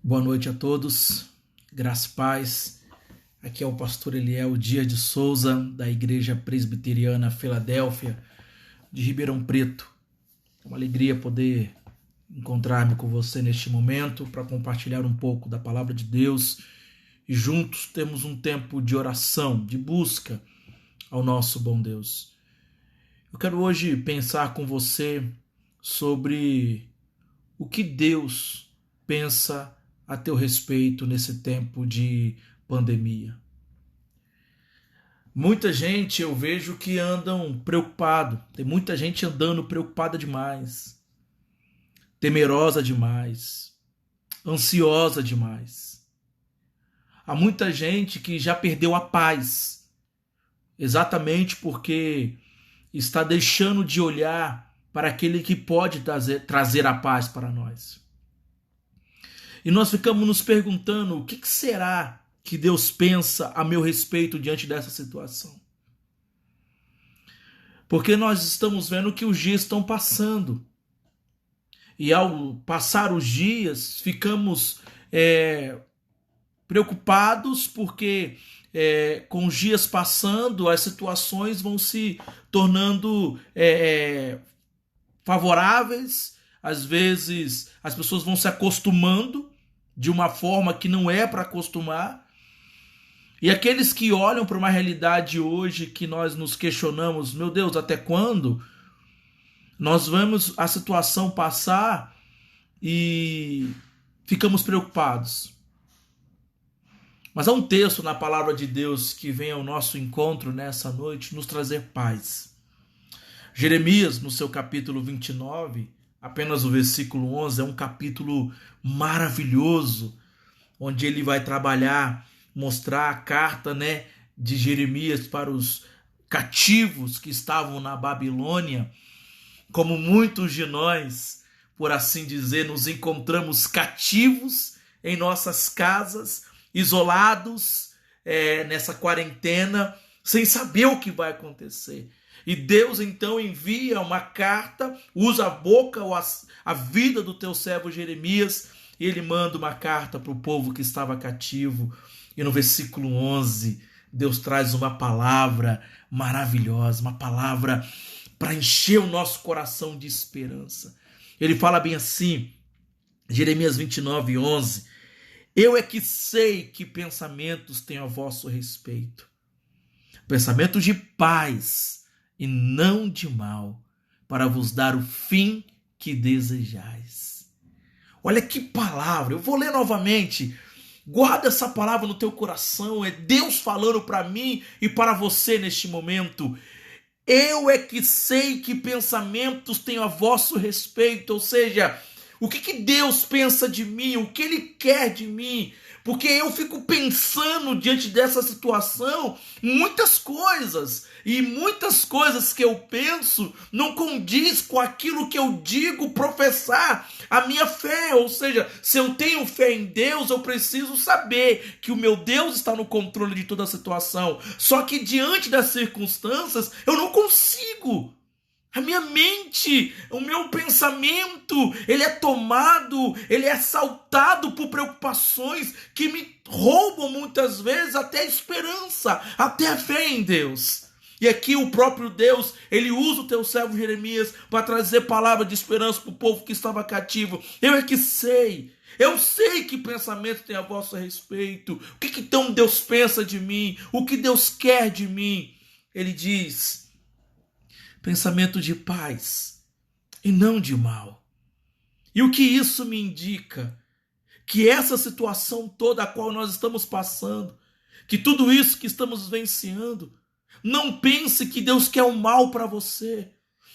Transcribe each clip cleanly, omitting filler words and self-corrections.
Boa noite a todos, graça e paz. Aqui é o pastor Eliel Dias de Souza, da Igreja Presbiteriana Filadélfia, de Ribeirão Preto. É uma alegria poder encontrar-me com você neste momento para compartilhar um pouco da palavra de Deus e juntos temos um tempo de oração, de busca ao nosso bom Deus. Eu quero hoje pensar com você sobre o que Deus pensa a teu respeito nesse tempo de pandemia. Muita gente eu vejo que andam preocupado, tem muita gente andando preocupada demais, temerosa demais, ansiosa demais. Há muita gente que já perdeu a paz, exatamente porque está deixando de olhar para aquele que pode trazer a paz para nós. E nós ficamos nos perguntando o que será que Deus pensa a meu respeito diante dessa situação. Porque nós estamos vendo que os dias estão passando. E ao passar os dias, ficamos preocupados porque com os dias passando, as situações vão se tornando favoráveis. Às vezes as pessoas vão se acostumando de uma forma que não é para acostumar. E aqueles que olham para uma realidade hoje que nós nos questionamos, meu Deus, até quando? Nós vemos a situação passar e ficamos preocupados. Mas há um texto na palavra de Deus que vem ao nosso encontro nessa noite nos trazer paz. Jeremias, no seu capítulo 29, apenas o versículo 11, é um capítulo maravilhoso, onde ele vai trabalhar, mostrar a carta, de Jeremias para os cativos que estavam na Babilônia. Como muitos de nós, por assim dizer, nos encontramos cativos em nossas casas, isolados nessa quarentena, sem saber o que vai acontecer. E Deus então envia uma carta, usa a boca ou a vida do teu servo Jeremias, e ele manda uma carta para o povo que estava cativo. E no versículo 11, Deus traz uma palavra maravilhosa, uma palavra para encher o nosso coração de esperança. Ele fala bem assim, Jeremias 29, 11, eu é que sei que pensamentos tenho a vosso respeito, pensamentos de paz e não de mal, para vos dar o fim que desejais. Olha que palavra, eu vou ler novamente. Guarda essa palavra no teu coração, é Deus falando para mim e para você neste momento. Eu é que sei que pensamentos tenho a vosso respeito, ou seja, o que Deus pensa de mim, o que Ele quer de mim, porque eu fico pensando diante dessa situação muitas coisas, e muitas coisas que eu penso não condiz com aquilo que eu digo professar a minha fé, ou seja, se eu tenho fé em Deus, eu preciso saber que o meu Deus está no controle de toda a situação, só que diante das circunstâncias eu não consigo. A minha mente, o meu pensamento, ele é tomado, ele é assaltado por preocupações que me roubam muitas vezes até a esperança, até a fé em Deus. E aqui o próprio Deus, ele usa o teu servo Jeremias para trazer palavra de esperança para o povo que estava cativo. Eu é que sei. Eu sei que pensamento tem a vosso respeito. O que então Deus pensa de mim? O que Deus quer de mim? Ele diz: pensamento de paz e não de mal. E o que isso me indica? Que essa situação toda a qual nós estamos passando, que tudo isso que estamos vivenciando, não pense que Deus quer o mal para você.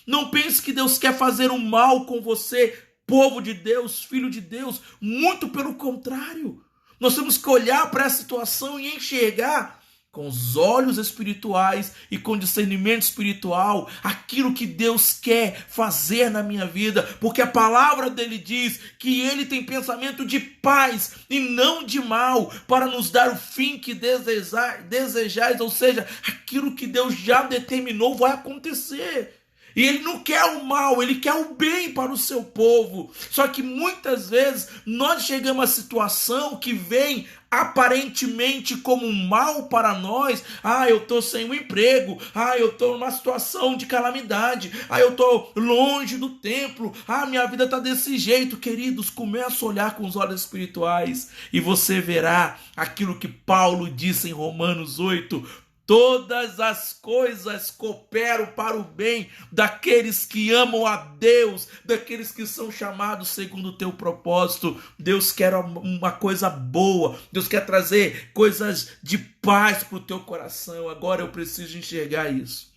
Não pense que Deus quer fazer o mal com você, povo de Deus, filho de Deus. Muito pelo contrário. Nós temos que olhar para essa situação e enxergar com os olhos espirituais e com discernimento espiritual aquilo que Deus quer fazer na minha vida, porque a palavra dele diz que ele tem pensamento de paz e não de mal, para nos dar o fim que desejais, ou seja, aquilo que Deus já determinou vai acontecer. E ele não quer o mal, ele quer o bem para o seu povo. Só que muitas vezes nós chegamos à situação que vem aparentemente como um mal para nós. Eu estou sem um emprego. Eu estou numa situação de calamidade. Eu estou longe do templo. Minha vida está desse jeito. Queridos, comece a olhar com os olhos espirituais e você verá aquilo que Paulo disse em Romanos 8. Todas as coisas cooperam para o bem daqueles que amam a Deus, daqueles que são chamados segundo o teu propósito. Deus quer uma coisa boa, Deus quer trazer coisas de paz para o teu coração. Agora eu preciso enxergar isso.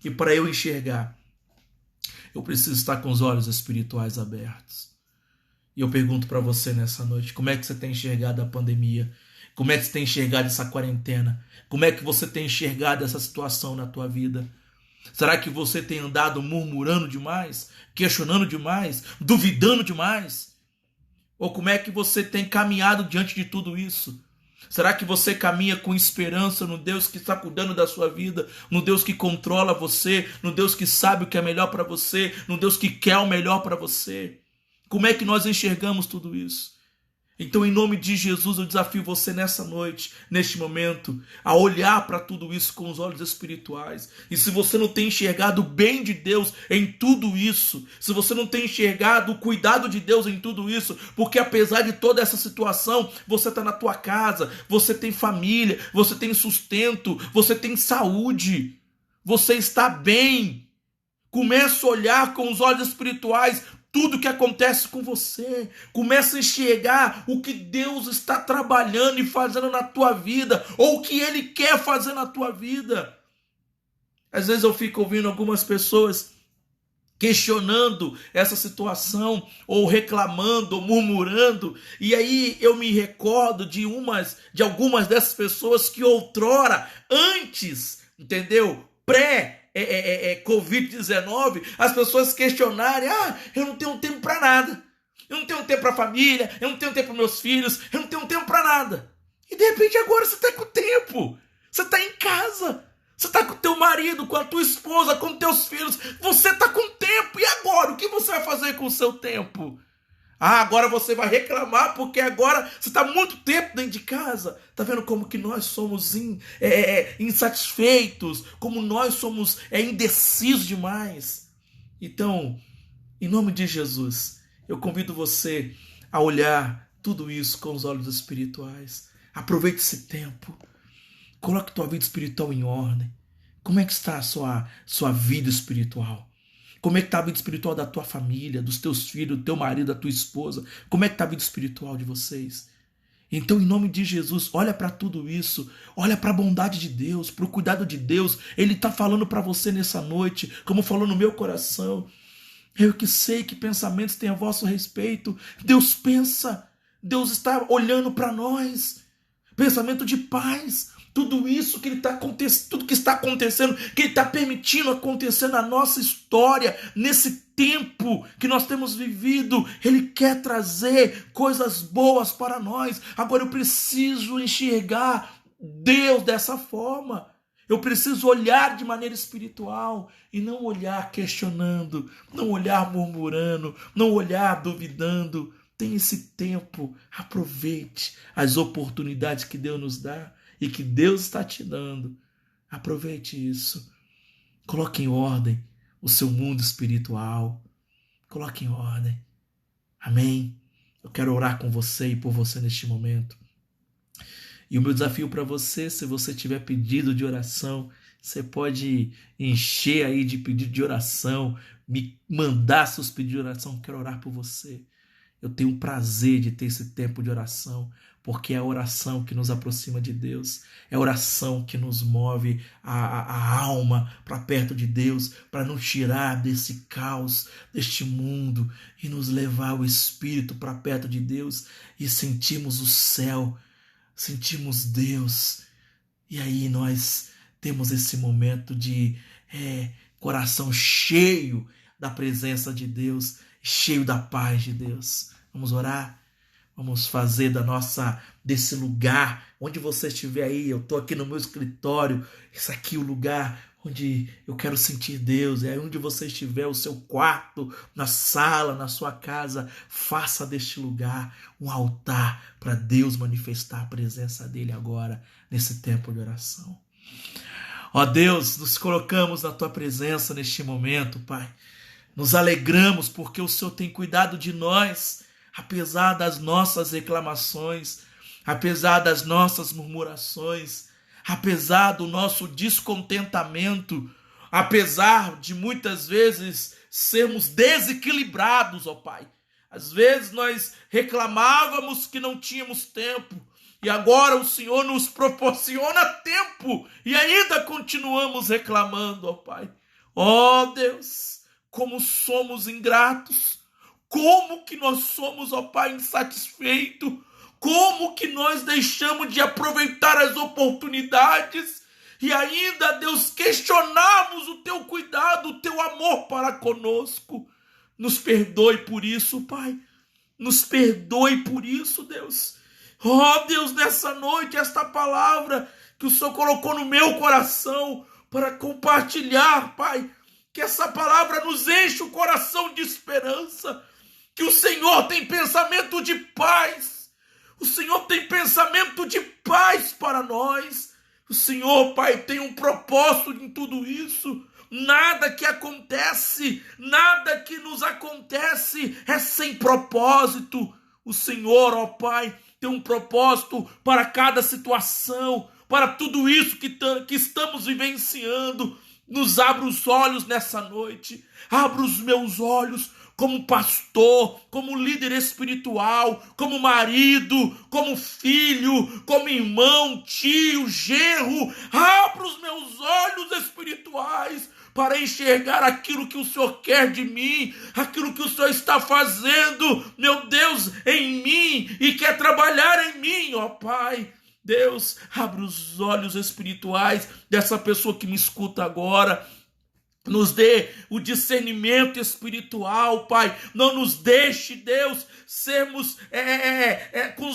E para eu enxergar, eu preciso estar com os olhos espirituais abertos. E eu pergunto para você nessa noite, como é que você tem enxergado a pandemia? Como é que você tem enxergado essa quarentena? Como é que você tem enxergado essa situação na tua vida? Será que você tem andado murmurando demais? Questionando demais? Duvidando demais? Ou como é que você tem caminhado diante de tudo isso? Será que você caminha com esperança no Deus que está cuidando da sua vida, no Deus que controla você, no Deus que sabe o que é melhor para você, no Deus que quer o melhor para você? Como é que nós enxergamos tudo isso? Então, em nome de Jesus, eu desafio você nessa noite, neste momento, a olhar para tudo isso com os olhos espirituais. E se você não tem enxergado o bem de Deus em tudo isso, se você não tem enxergado o cuidado de Deus em tudo isso, porque apesar de toda essa situação, você está na tua casa, você tem família, você tem sustento, você tem saúde, você está bem. Comece a olhar com os olhos espirituais tudo que acontece com você. Começa a enxergar o que Deus está trabalhando e fazendo na tua vida, ou o que Ele quer fazer na tua vida. Às vezes eu fico ouvindo algumas pessoas questionando essa situação, ou reclamando, ou murmurando, e aí eu me recordo de algumas dessas pessoas que outrora, antes, entendeu? Covid-19, as pessoas questionarem, eu não tenho tempo para nada, eu não tenho tempo para a família, eu não tenho tempo para meus filhos, eu não tenho tempo para nada. E de repente agora você está com tempo, você está em casa, você está com o teu marido, com a tua esposa, com teus filhos, você está com tempo, e agora? O que você vai fazer com o seu tempo? Agora você vai reclamar porque agora você está muito tempo dentro de casa. Está vendo como que nós somos insatisfeitos, como nós somos indecisos demais? Então, em nome de Jesus, eu convido você a olhar tudo isso com os olhos espirituais. Aproveite esse tempo. Coloque tua vida espiritual em ordem. Como é que está a sua vida espiritual? Como é que está a vida espiritual da tua família, dos teus filhos, do teu marido, da tua esposa? Como é que está a vida espiritual de vocês? Então, em nome de Jesus, olha para tudo isso. Olha para a bondade de Deus, para o cuidado de Deus. Ele está falando para você nessa noite, como falou no meu coração. Eu que sei que pensamentos têm a vosso respeito. Deus pensa. Deus está olhando para nós. Pensamento de paz. Tudo isso que tudo que está acontecendo, que Ele está permitindo acontecer na nossa história, nesse tempo que nós temos vivido, Ele quer trazer coisas boas para nós. Agora eu preciso enxergar Deus dessa forma. Eu preciso olhar de maneira espiritual e não olhar questionando, não olhar murmurando, não olhar duvidando. Tem esse tempo, aproveite as oportunidades que Deus nos dá. E que Deus está te dando. Aproveite isso. Coloque em ordem o seu mundo espiritual. Coloque em ordem. Amém? Eu quero orar com você e por você neste momento. E o meu desafio para você, se você tiver pedido de oração, você pode encher aí de pedido de oração, me mandar seus pedidos de oração. Eu quero orar por você. Eu tenho o prazer de ter esse tempo de oração, porque é a oração que nos aproxima de Deus, é a oração que nos move a alma para perto de Deus, para nos tirar desse caos, deste mundo, e nos levar o Espírito para perto de Deus, e sentimos o céu, sentimos Deus, e aí nós temos esse momento de coração cheio da presença de Deus, cheio da paz de Deus. Vamos orar? Vamos fazer desse lugar, onde você estiver aí, eu estou aqui no meu escritório, esse aqui é o lugar onde eu quero sentir Deus, é onde você estiver, o seu quarto, na sala, na sua casa, faça deste lugar um altar para Deus manifestar a presença dele agora, nesse tempo de oração. Ó Deus, nos colocamos na tua presença neste momento, Pai. Nos alegramos porque o Senhor tem cuidado de nós, apesar das nossas reclamações, apesar das nossas murmurações, apesar do nosso descontentamento, apesar de muitas vezes sermos desequilibrados, ó Pai. Às vezes nós reclamávamos que não tínhamos tempo, e agora o Senhor nos proporciona tempo, e ainda continuamos reclamando, ó Pai. Ó Deus, como somos ingratos, como que nós somos, ó Pai, insatisfeitos, como que nós deixamos de aproveitar as oportunidades e ainda, Deus, questionamos o teu cuidado, o teu amor para conosco. Nos perdoe por isso, Pai. Nos perdoe por isso, Deus. Ó Deus, nessa noite, esta palavra que o Senhor colocou no meu coração para compartilhar, Pai, que essa palavra nos enche o coração de esperança, que o Senhor tem pensamento de paz. O Senhor tem pensamento de paz para nós. O Senhor, Pai, tem um propósito em tudo isso. Nada que acontece, nada que nos acontece é sem propósito. O Senhor, ó Pai, tem um propósito para cada situação, para tudo isso que estamos vivenciando. Nos abra os olhos nessa noite. Abra os meus olhos como pastor, como líder espiritual, como marido, como filho, como irmão, tio, genro. Abra os meus olhos espirituais para enxergar aquilo que o Senhor quer de mim, aquilo que o Senhor está fazendo, meu Deus, em mim e quer trabalhar em mim, ó Pai. Deus, abre os olhos espirituais dessa pessoa que me escuta agora. Nos dê o discernimento espiritual, Pai. Não nos deixe, Deus,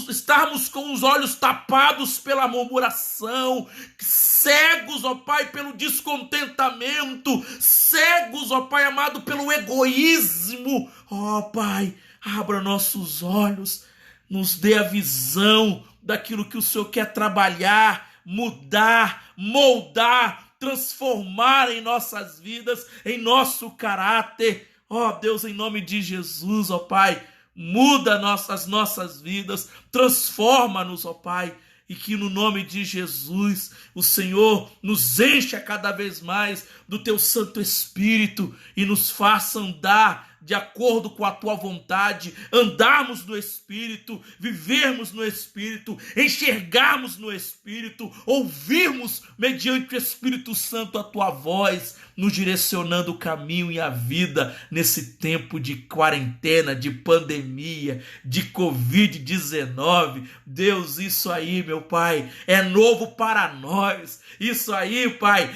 estarmos com os olhos tapados pela murmuração, cegos, ó Pai, pelo descontentamento, cegos, ó Pai amado, pelo egoísmo. Ó Pai, abra nossos olhos, nos dê a visão daquilo que o Senhor quer trabalhar, mudar, moldar, transformar em nossas vidas, em nosso caráter. Ó Deus, em nome de Jesus, ó Pai, muda as nossas vidas, transforma-nos, ó Pai, e que no nome de Jesus o Senhor nos encha cada vez mais do teu Santo Espírito e nos faça andar de acordo com a tua vontade, andarmos no Espírito, vivermos no Espírito, enxergarmos no Espírito, ouvirmos mediante o Espírito Santo a tua voz, nos direcionando o caminho e a vida nesse tempo de quarentena, de pandemia, de Covid-19. Deus, isso aí, meu Pai, é novo para nós. Isso aí, Pai,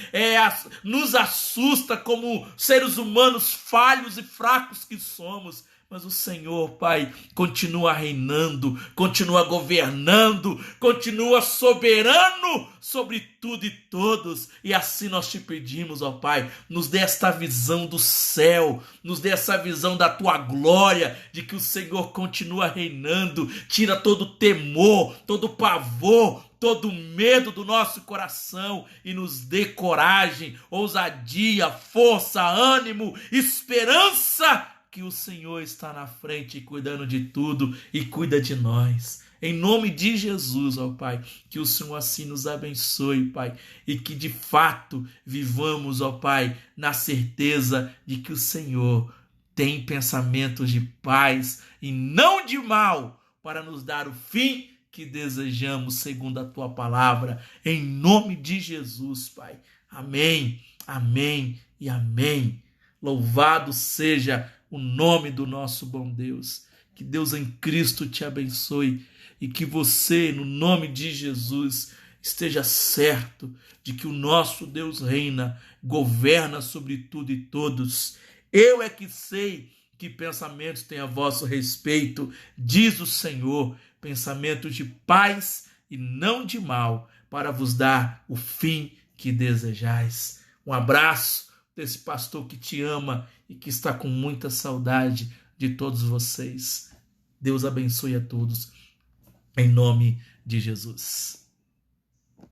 nos assusta como seres humanos falhos e fracos que somos. Mas o Senhor, Pai, continua reinando, continua governando, continua soberano sobre tudo e todos. E assim nós te pedimos, ó Pai, nos dê esta visão do céu, nos dê essa visão da tua glória, de que o Senhor continua reinando, tira todo temor, todo pavor, todo medo do nosso coração e nos dê coragem, ousadia, força, ânimo, esperança, que o Senhor está na frente cuidando de tudo e cuida de nós. Em nome de Jesus, ó Pai, que o Senhor assim nos abençoe, Pai, e que de fato vivamos, ó Pai, na certeza de que o Senhor tem pensamentos de paz e não de mal para nos dar o fim que desejamos segundo a tua palavra, em nome de Jesus, Pai. Amém, amém e amém. Louvado seja o nome do nosso bom Deus. Que Deus em Cristo te abençoe e que você, no nome de Jesus, esteja certo de que o nosso Deus reina, governa sobre tudo e todos. Eu é que sei que pensamentos têm a vosso respeito, diz o Senhor, pensamentos de paz e não de mal, para vos dar o fim que desejais. Um abraço desse pastor que te ama e que está com muita saudade de todos vocês. Deus abençoe a todos, em nome de Jesus.